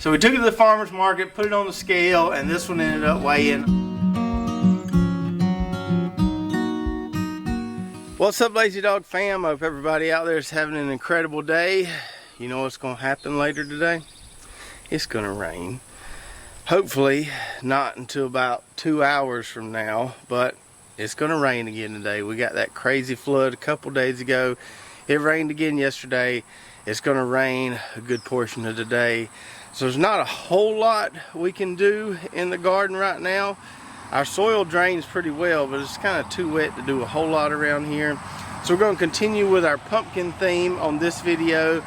So we took it to the farmer's market, put it on the scale, and this one ended up weighing. What's up, Lazy Dog fam? I hope everybody out there is having an incredible day. You know what's going to happen later today? It's going to rain. Hopefully not until about 2 hours from now, but it's going to rain again today. We got that crazy flood a couple days ago. It rained again yesterday. It's going to rain a good portion of the day. So there's not a whole lot we can do in the garden right now. Our soil drains pretty well, but it's kind of too wet to do a whole lot around here. So we're going to continue with our pumpkin theme on this video.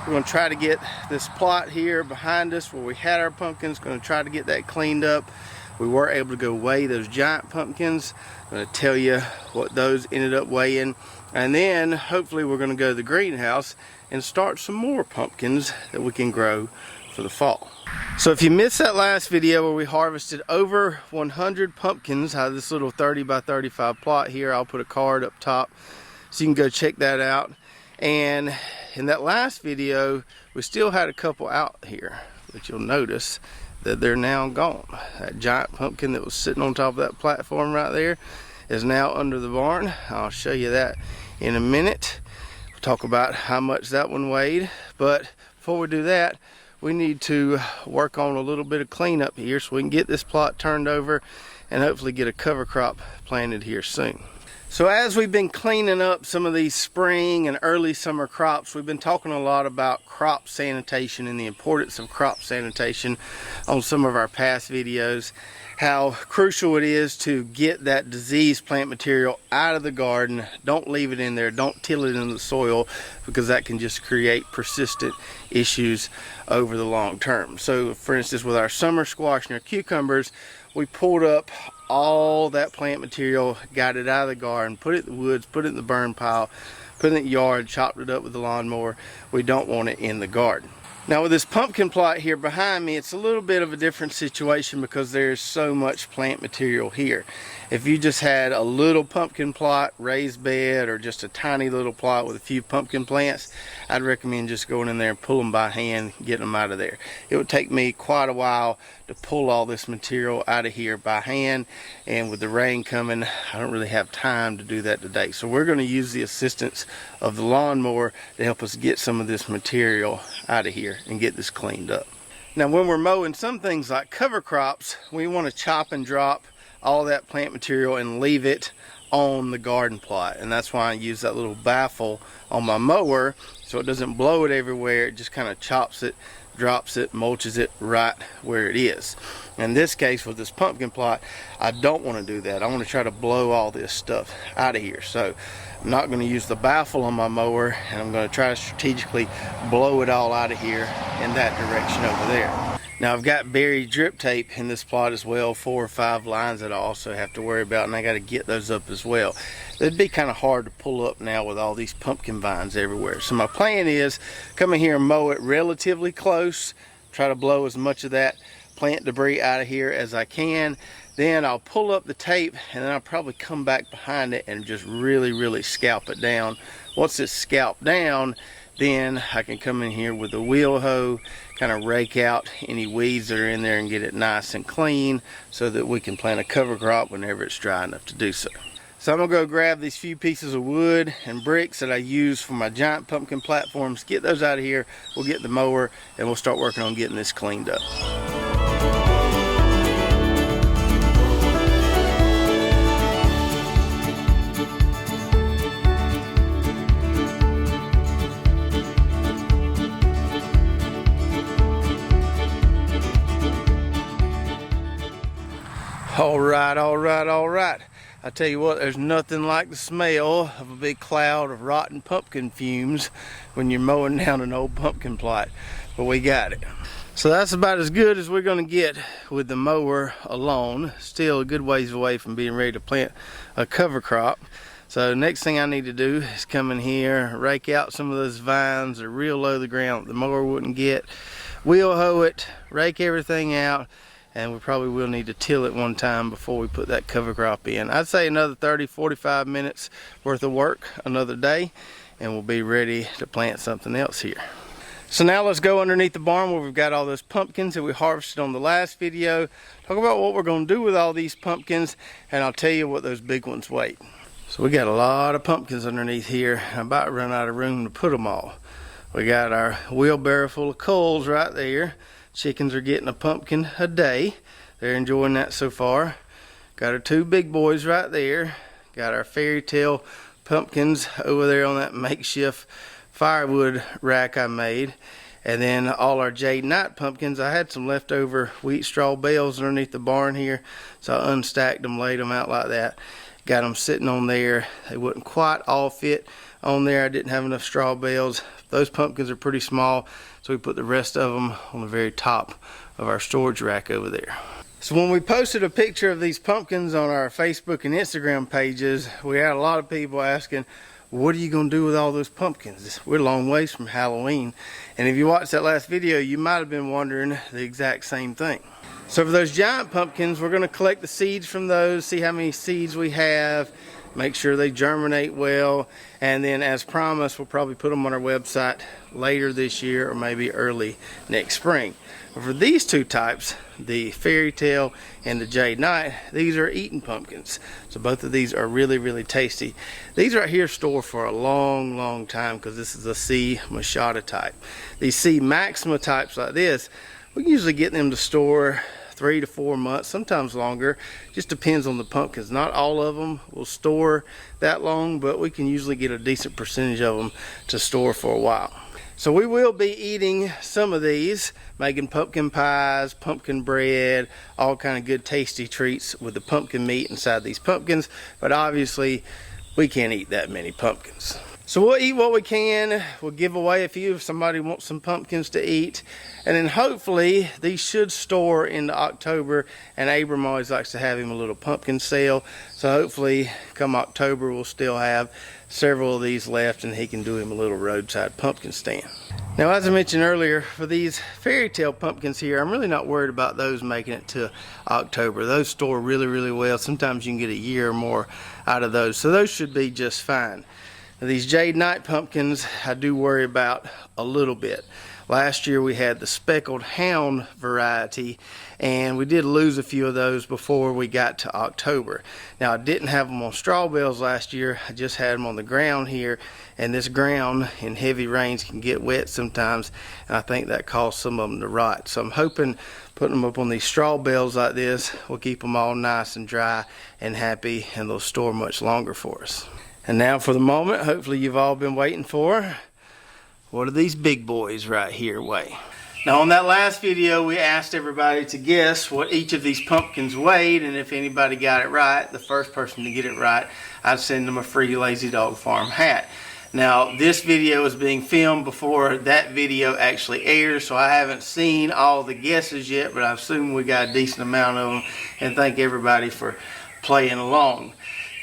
We're going to try to get this plot here behind us where we had our pumpkins. Going to try to get that cleaned up. We were able to go weigh those giant pumpkins. I'm going to tell you what those ended up weighing. And then hopefully we're going to go to the greenhouse and start some more pumpkins that we can grow for the fall. So if you missed that last video where we harvested over 100 pumpkins out of this little 30 by 35 plot here, I'll put a card up top so you can go check that out. And in that last video we still had a couple out here, but you'll notice that they're now gone. That giant pumpkin that was sitting on top of that platform right there is now under the barn. I'll show you that in a minute. We'll talk about how much that one weighed, but before we do that, we need to work on a little bit of cleanup here so we can get this plot turned over and hopefully get a cover crop planted here soon. So as we've been cleaning up some of these spring and early summer crops, we've been talking a lot about crop sanitation and the importance of crop sanitation on some of our past videos. How crucial it is to get that diseased plant material out of the garden. Don't leave it in there. Don't till it in the soil, because that can just create persistent issues over the long term. So for instance, with our summer squash and our cucumbers, we pulled up all that plant material, got it out of the garden, put it in the woods, put it in the burn pile, put it in the yard, chopped it up with the lawnmower. We don't want it in the garden. Now with this pumpkin plot here behind me, it's a little bit of a different situation because there's so much plant material here. If you just had a little pumpkin plot, raised bed, or just a tiny little plot with a few pumpkin plants, I'd recommend just going in there and pull them by hand, getting them out of there. It would take me quite a while to pull all this material out of here by hand, and with the rain coming, I don't really have time to do that today. So we're going to use the assistance of the lawnmower to help us get some of this material out of here and get this cleaned up. Now when we're mowing some things like cover crops, we want to chop and drop all that plant material and leave it on the garden plot, and that's why I use that little baffle on my mower so it doesn't blow it everywhere. It just kind of chops it, drops it, mulches it right where it is. In this case with this pumpkin plot, I don't want to do that. I want to try to blow all this stuff out of here. So I'm not going to use the baffle on my mower, and I'm going to try to strategically blow it all out of here in that direction over there. Now I've got buried drip tape in this plot as well, 4 or 5 lines that I also have to worry about, and I got to get those up as well. It'd be kind of hard to pull up now with all these pumpkin vines everywhere. So my plan is come in here and mow it relatively close, try to blow as much of that plant debris out of here as I can. Then I'll pull up the tape, and then I'll probably come back behind it and just really scalp it down. Once it's scalped down, then I can come in here with a wheel hoe, kind of rake out any weeds that are in there and get it nice and clean so that we can plant a cover crop whenever it's dry enough to do so. So I'm gonna go grab these few pieces of wood and bricks that I use for my giant pumpkin platforms, get those out of here, we'll get the mower, and we'll start working on getting this cleaned up. All right. I tell you what, there's nothing like the smell of a big cloud of rotten pumpkin fumes when you're mowing down an old pumpkin plot, but we got it. So that's about as good as we're gonna get with the mower alone. Still a good ways away from being ready to plant a cover crop. So next thing I need to do is come in here, rake out some of those vines that are real low to the ground that the mower wouldn't get, wheel hoe it, rake everything out, and we probably will need to till it one time before we put that cover crop in. I'd say another 30-45 minutes worth of work another day, and we'll be ready to plant something else here. So now let's go underneath the barn where we've got all those pumpkins that we harvested on the last video. Talk about what we're going to do with all these pumpkins, and I'll tell you what those big ones weigh. So we got a lot of pumpkins underneath here. I'm about to run out of room to put them all. We got our wheelbarrow full of coals right there. Chickens are getting a pumpkin a day. They're enjoying that so far. Got our two big boys right there. Got our fairy tale pumpkins over there on that makeshift firewood rack I made. And then all our jade night pumpkins. I had some leftover wheat straw bales underneath the barn here, so I unstacked them, laid them out like that. Got them sitting on there. They wouldn't quite all fit on there. I didn't have enough straw bales. Those pumpkins are pretty small, so we put the rest of them on the very top of our storage rack over there. So when we posted a picture of these pumpkins on our Facebook and Instagram pages, we had a lot of people asking, what are you going to do with all those pumpkins? We're a long ways from Halloween. And if you watched that last video, you might have been wondering the exact same thing. So for those giant pumpkins, we're going to collect the seeds from those, see how many seeds we have, make sure they germinate well, and then as promised, we'll probably put them on our website later this year or maybe early next spring. But for these two types, the fairy tale and the jade night, these are eating pumpkins. So both of these are really, really tasty. These right here store for a long, long time because this is a C. machata type. These C. maxima types like this, we can usually get them to store 3 to 4 months, sometimes longer. Just depends on the pumpkins. Not all of them will store that long, but we can usually get a decent percentage of them to store for a while. So we will be eating some of these, making pumpkin pies, pumpkin bread, all kind of good tasty treats with the pumpkin meat inside these pumpkins, but obviously we can't eat that many pumpkins. So we'll eat what we can. We'll give away a few if somebody wants some pumpkins to eat. And then hopefully these should store into October, and Abram always likes to have him a little pumpkin sale. So hopefully come October we'll still have several of these left and he can do him a little roadside pumpkin stand. Now as I mentioned earlier, for these fairy tale pumpkins here, I'm really not worried about those making it to October. Those store really, really well. Sometimes you can get a year or more out of those. So those should be just fine. Now, these jade night pumpkins I do worry about a little bit. Last year we had the speckled hound variety, and we did lose a few of those before we got to October. Now I didn't have them on straw bales last year, I just had them on the ground here, and this ground in heavy rains can get wet sometimes, and I think that caused some of them to rot. So I'm hoping putting them up on these straw bales like this will keep them all nice and dry and happy, and they'll store much longer for us. And now for the moment, hopefully you've all been waiting for. What do these big boys right here weigh? Now on that last video, we asked everybody to guess what each of these pumpkins weighed, and if anybody got it right, the first person to get it right, I'd send them a free Lazy Dog Farm hat. Now this video is being filmed before that video actually airs, so I haven't seen all the guesses yet, but I assume we got a decent amount of them, and thank everybody for playing along.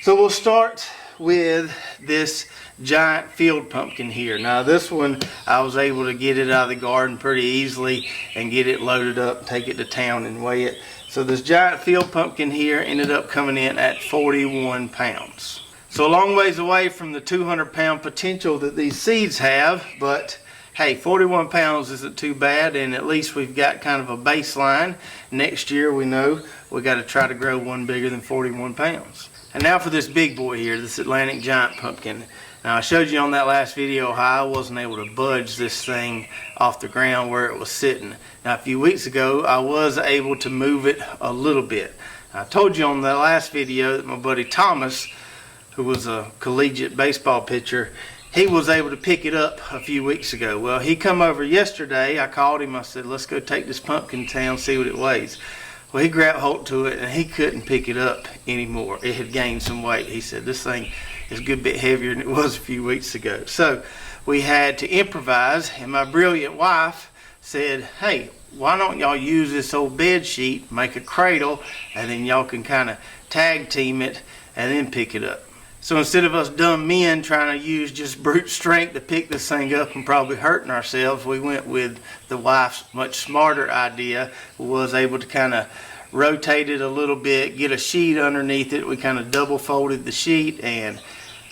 So we'll start with this giant field pumpkin here. Now this one I was able to get it out of the garden pretty easily and get it loaded up, take it to town and weigh it. So this giant field pumpkin here ended up coming in at 41 pounds. So a long ways away from the 200-pound potential that these seeds have, but hey, 41 pounds isn't too bad, and at least we've got kind of a baseline. Next year we know we got to try to grow one bigger than 41 pounds. And now for this big boy here, this Atlantic giant pumpkin. Now I showed you on that last video how I wasn't able to budge this thing off the ground where it was sitting. Now a few weeks ago I was able to move it a little bit. I told you on the last video that my buddy Thomas, who was a collegiate baseball pitcher, he was able to pick it up a few weeks ago. Well, he come over yesterday. I called him, I said, let's go take this pumpkin to town, see what it weighs. Well, he grabbed hold to it and he couldn't pick it up anymore. It had gained some weight. He said this thing is a good bit heavier than it was a few weeks ago. So we had to improvise, and my brilliant wife said, hey, why don't y'all use this old bed sheet, make a cradle, and then y'all can kind of tag team it and then pick it up. So instead of us dumb men trying to use just brute strength to pick this thing up and probably hurting ourselves, we went with the wife's much smarter idea. Was able to kind of rotate it a little bit, get a sheet underneath it. We kind of double folded the sheet, and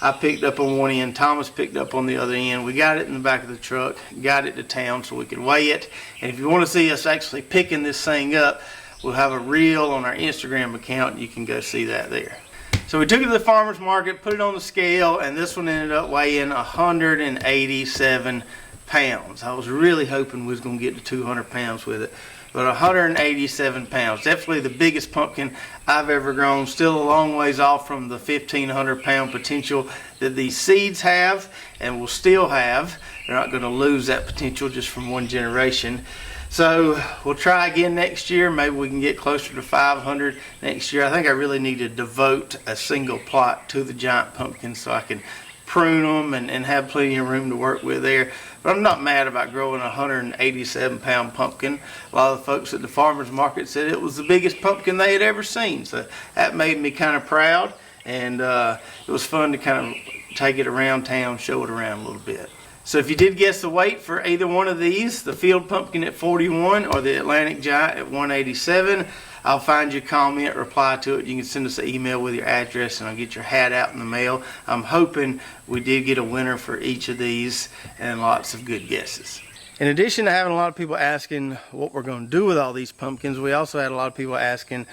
I picked up on one end, Thomas picked up on the other end. We got it in the back of the truck, got it to town so we could weigh it. And if you want to see us actually picking this thing up, we'll have a reel on our Instagram account. You can go see that there. So we took it to the farmer's market, put it on the scale, and this one ended up weighing 187 pounds. I was really hoping we was going to get to 200 pounds with it. But 187 pounds, definitely the biggest pumpkin I've ever grown. Still a long ways off from the 1,500 pound potential that these seeds have and will still have. They're not going to lose that potential just from one generation. So we'll try again next year. Maybe we can get closer to 500 next year. I think I really need to devote a single plot to the giant pumpkins so I can prune them and have plenty of room to work with there. But I'm not mad about growing a 187 pound pumpkin. A lot of the folks at the farmer's market said it was the biggest pumpkin they had ever seen. So that made me kind of proud, and it was fun to kind of take it around town, show it around a little bit. So if you did guess the weight for either one of these, the field pumpkin at 41 or the Atlantic giant at 187, I'll find you a comment, reply to it. You can send us an email with your address and I'll get your hat out in the mail. I'm hoping we did get a winner for each of these and lots of good guesses. In addition to having a lot of people asking what we're going to do with all these pumpkins, we also had a lot of people asking,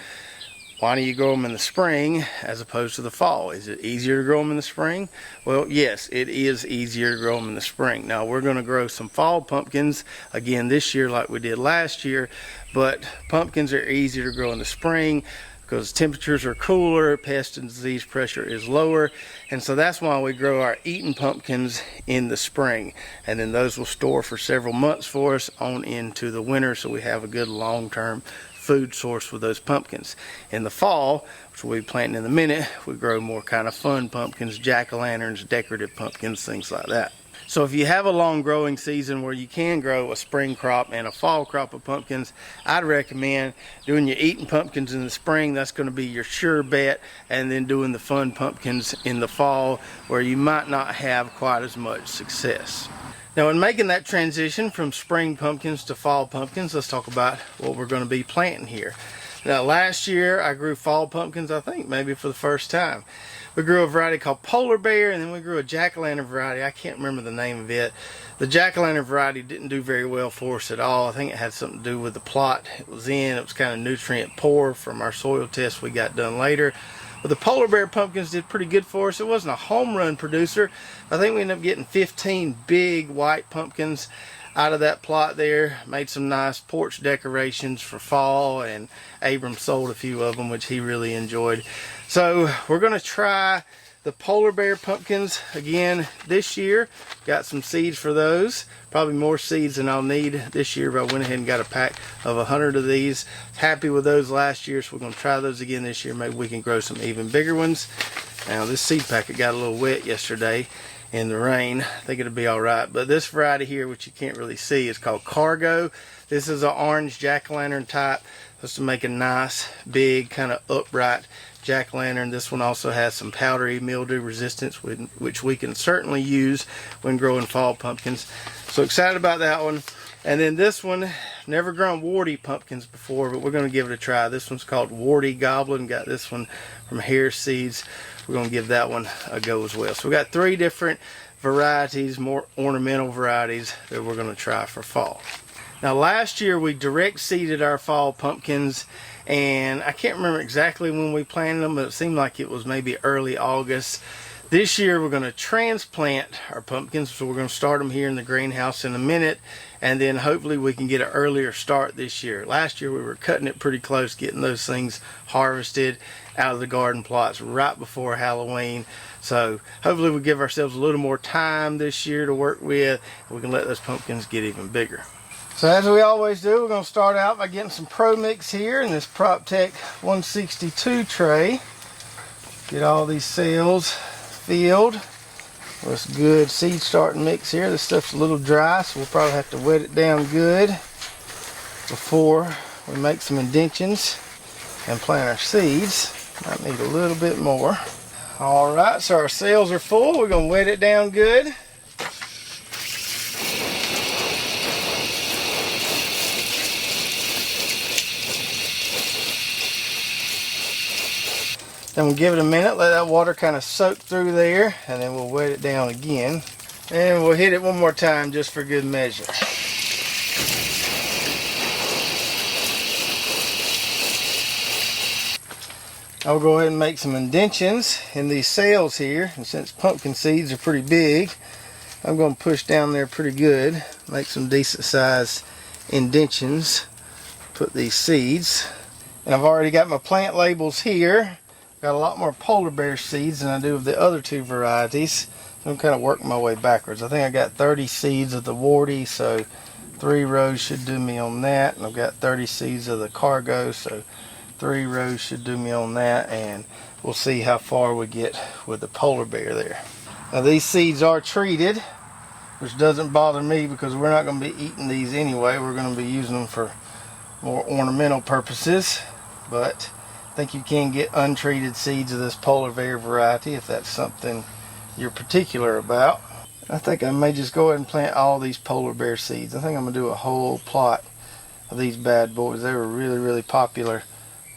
why do you grow them in the spring as opposed to the fall? Is it easier to grow them in the spring? Well, yes, it is easier to grow them in the spring. Now, we're going to grow some fall pumpkins again this year like we did last year, but pumpkins are easier to grow in the spring because temperatures are cooler, pest and disease pressure is lower, and so that's why we grow our eating pumpkins in the spring. And then those will store for several months for us on into the winter, so we have a good long-term food source with those pumpkins. In the fall, which we'll be planting in a minute, we grow more kind of fun pumpkins, jack-o'-lanterns, decorative pumpkins, things like that. So if you have a long growing season where you can grow a spring crop and a fall crop of pumpkins, I'd recommend doing your eating pumpkins in the spring. That's going to be your sure bet, and then doing the fun pumpkins in the fall where you might not have quite as much success. Now, in making that transition from spring pumpkins to fall pumpkins, let's talk about what we're going to be planting here. Now, last year I grew fall pumpkins, I think maybe for the first time. We grew a variety called Polar Bear, and then we grew a jack-o'-lantern variety. I can't remember the name of it. The jack-o'-lantern variety didn't do very well for us at all. I think it had something to do with the plot it was in. It was kind of nutrient poor from our soil test we got done later. But the Polar Bear pumpkins did pretty good for us. It wasn't a home run producer. I think we ended up getting 15 big white pumpkins out of that plot there. Made some nice porch decorations for fall, and Abram sold a few of them, which he really enjoyed. So we're going to try the Polar Bear pumpkins again this year. Got some seeds for those. Probably more seeds than I'll need this year, but I went ahead and got a pack of 100 of these. Happy with those last year, so we're going to try those again this year. Maybe we can grow some even bigger ones. Now, this seed packet got a little wet yesterday in the rain. I think it'll be all right. But this variety here, which you can't really see, is called Cargo. This is an orange jack-o'-lantern type. Supposed to make a nice, big, kind of upright jack-o'-lantern. This one also has some powdery mildew resistance, which we can certainly use when growing fall pumpkins. So excited about that one. And then this one, never grown warty pumpkins before, but we're going to give it a try. This one's called Warty Goblin. Got this one from Hare Seeds. We're going to give that one a go as well. So we got 3 different varieties, more ornamental varieties that we're going to try for fall. Now, last year we direct seeded our fall pumpkins, and I can't remember exactly when we planted them, but it seemed like it was maybe early August. This year we're going to transplant our pumpkins, so we're going to start them here in the greenhouse in a minute, and then hopefully we can get an earlier start this year. Last year we were cutting it pretty close, getting those things harvested out of the garden plots right before Halloween. So hopefully we'll give ourselves a little more time this year to work with, and we can let those pumpkins get even bigger. So as we always do, we're going to start out by getting some Pro Mix here in this PropTech 162 tray. Get all these cells filled with good seed starting mix here. This stuff's a little dry, so we'll probably have to wet it down good before we make some indentions and plant our seeds. Might need a little bit more. Alright, so our cells are full. We're going to wet it down good. Then we'll give it a minute, let that water kind of soak through there, and then we'll wet it down again. And we'll hit it one more time just for good measure. I'll go ahead and make some indentions in these sails here, and since pumpkin seeds are pretty big, I'm going to push down there pretty good, make some decent size indentions, put these seeds. And I've already got my plant labels here. Got a lot more polar bear seeds than I do of the other two varieties. So I'm kind of working my way backwards. I think I got 30 seeds of the warty, so 3 rows should do me on that. And I've got 30 seeds of the cargo, so 3 rows should do me on that. And we'll see how far we get with the polar bear there. Now these seeds are treated, which doesn't bother me because we're not going to be eating these anyway. We're going to be using them for more ornamental purposes. But I think you can get untreated seeds of this polar bear variety if that's something you're particular about. I think I may just go ahead and plant all these polar bear seeds. I think I'm going to do a whole plot of these bad boys. They were really popular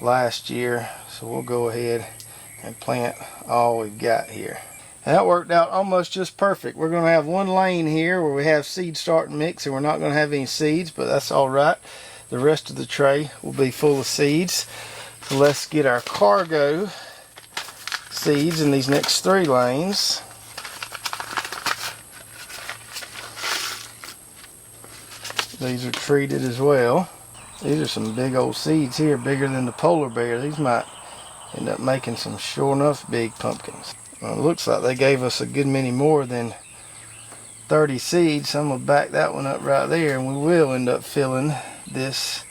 last year, so we'll go ahead and plant all we've got here. And that worked out almost just perfect. We're going to have one lane here where we have seed start and mix, and we're not going to have any seeds, but that's all right. The rest of the tray will be full of seeds. So let's get our cargo seeds in these next 3 lanes. These are treated as well. These are some big old seeds here, bigger than the polar bear. These might end up making some sure enough big pumpkins. Well, it looks like they gave us a good many more than 30 seeds. So I'm going to back that one up right there, and we will end up filling this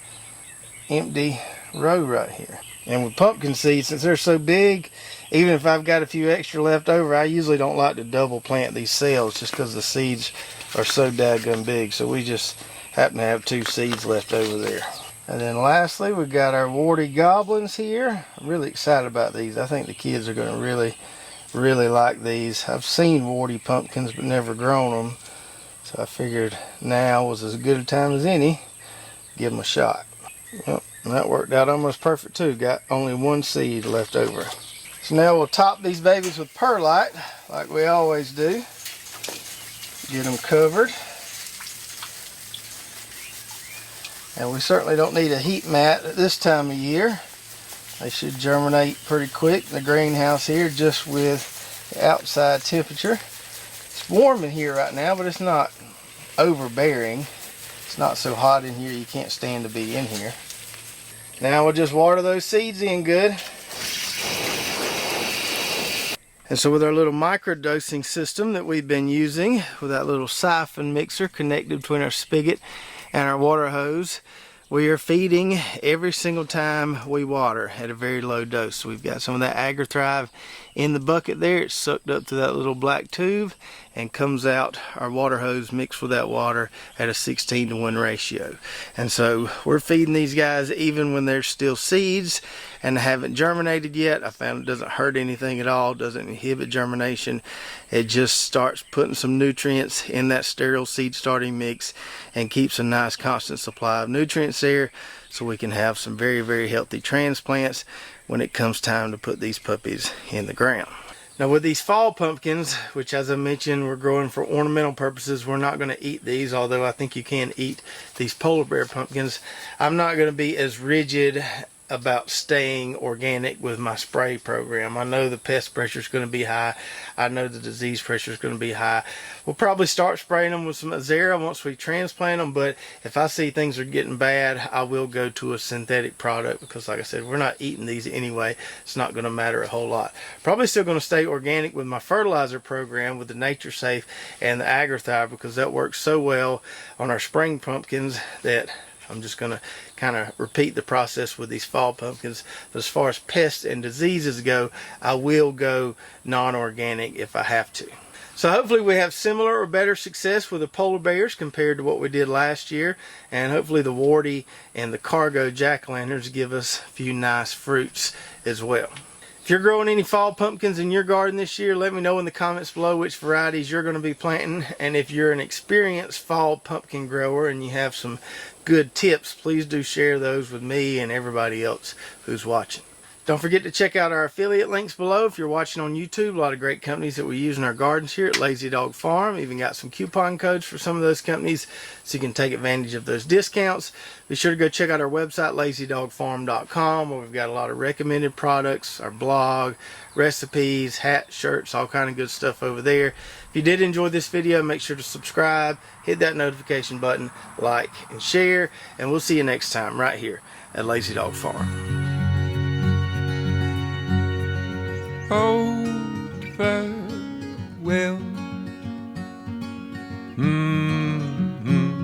empty row right here. And with pumpkin seeds, since they're so big, even if I've got a few extra left over, I usually don't like to double plant these cells just because the seeds are so daggone big. So we just happen to have 2 seeds left over there. And then lastly, we've got our warty goblins here. I'm really excited about these. I think the kids are going to really like these. I've seen warty pumpkins but never grown them. So I figured now was as good a time as any. Give them a shot. Yep, and that worked out almost perfect too. Got only 1 seed left over. So now we'll top these babies with perlite like we always do. Get them covered. And we certainly don't need a heat mat at this time of year. They should germinate pretty quick in the greenhouse here just with the outside temperature. It's warm in here right now, but it's not overbearing. It's not so hot in here you can't stand to be in here. Now we'll just water those seeds in good. And so with our little micro-dosing system that we've been using, with that little siphon mixer connected between our spigot and our water hose, we are feeding every single time we water at a very low dose. So we've got some of that AgriThrive in the bucket there. It's sucked up to that little black tube and comes out our water hose mixed with that water at a 16-to-1 ratio. And so we're feeding these guys even when they're still seeds and haven't germinated yet. I found it doesn't hurt anything at all, doesn't inhibit germination. It just starts putting some nutrients in that sterile seed starting mix and keeps a nice constant supply of nutrients there, so we can have some very healthy transplants when it comes time to put these puppies in the ground. Now with these fall pumpkins, which as I mentioned we're growing for ornamental purposes, we're not going to eat these, although I think you can eat these polar bear pumpkins. I'm not going to be as rigid about staying organic with my spray program. I know the pest pressure is going to be high. I know the disease pressure is going to be high. We'll probably start spraying them with some Azera once we transplant them, but if I see things are getting bad, I will go to a synthetic product because, like I said, we're not eating these anyway. It's not going to matter a whole lot. Probably still going to stay organic with my fertilizer program with the Nature Safe and the AgriThrive because that works so well on our spring pumpkins that I'm just going to kind of repeat the process with these fall pumpkins. But as far as pests and diseases go, I will go non-organic if I have to. So hopefully we have similar or better success with the polar bears compared to what we did last year. And hopefully the warty and the cargo jack-o'-lanterns give us a few nice fruits as well. If you're growing any fall pumpkins in your garden this year, let me know in the comments below which varieties you're going to be planting. And if you're an experienced fall pumpkin grower and you have some good tips, please do share those with me and everybody else who's watching. Don't forget to check out our affiliate links below if you're watching on YouTube. A lot of great companies that we use in our gardens here at Lazy Dog Farm. Even got some coupon codes for some of those companies so you can take advantage of those discounts. Be sure to go check out our website, lazydogfarm.com, where we've got a lot of recommended products, our blog, recipes, hats, shirts, all kind of good stuff over there. If you did enjoy this video, make sure to subscribe, hit that notification button, like, and share, and we'll see you next time right here at Lazy Dog Farm. Oh, farewell.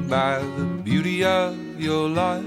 By the beauty of your life,